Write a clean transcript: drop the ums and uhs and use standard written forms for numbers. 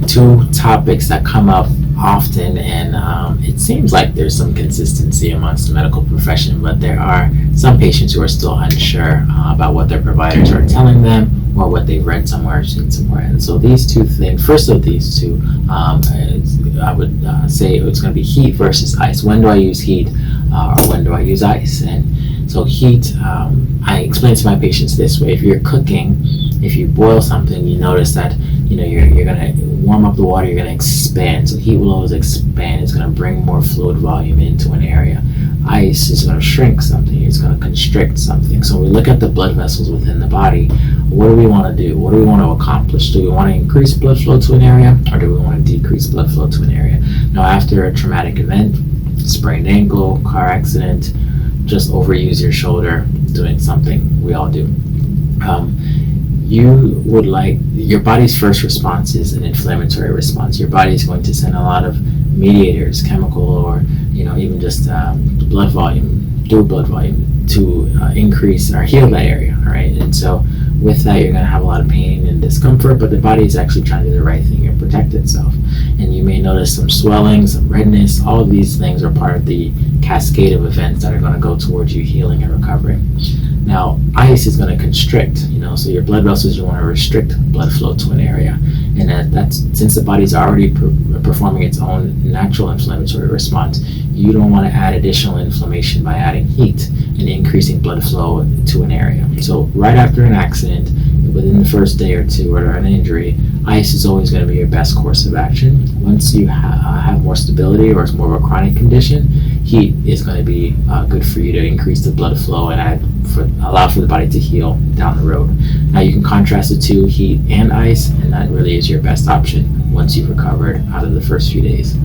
two topics that come up often, and it seems like there's some consistency amongst the medical profession, but there are some patients who are still unsure about what their providers are telling them or what they've read somewhere or seen somewhere. And so these two things, first of these two, I would say it's going to be heat versus ice. When do I use heat or when do I use ice? And so heat, I explain to my patients this way: if you're cooking, if you boil something, you notice that you're going to warm up the water, you're going to expand. So heat will always expand. It's going to bring more fluid volume into an area. Ice is going to shrink something. It's going to constrict something. So when we look at the blood vessels within the body, what do we want to do? What do we want to accomplish? Do we want to increase blood flow to an area, or do we want to decrease blood flow to an area? Now, after a traumatic event, sprained ankle, car accident, just overuse your shoulder, doing something we all do. You would like, your body's first response is an inflammatory response. Your body is going to send a lot of mediators, chemical or even just blood volume, to increase or heal that area, all right? And so with that, you're going to have a lot of pain and discomfort, but the body is actually trying to do the right thing and protect itself. And you may notice some swelling, some redness. All of these things are part of the cascade of events that are going to go towards you healing and recovering. Now, ice is going to constrict, so your blood vessels, you want to restrict blood flow to an area. And that's since the body's already performing its own natural inflammatory response, you don't want to add additional inflammation by adding heat and increasing blood flow to an area. So right after an accident, within the first day or two, or an injury, ice is always going to be your best course of action. Once you have more stability or it's more of a chronic condition, heat is going to be good for you to increase the blood flow and allow for the body to heal down the road. Now you can contrast the two, heat and ice, and that really is your best option once you've recovered out of the first few days.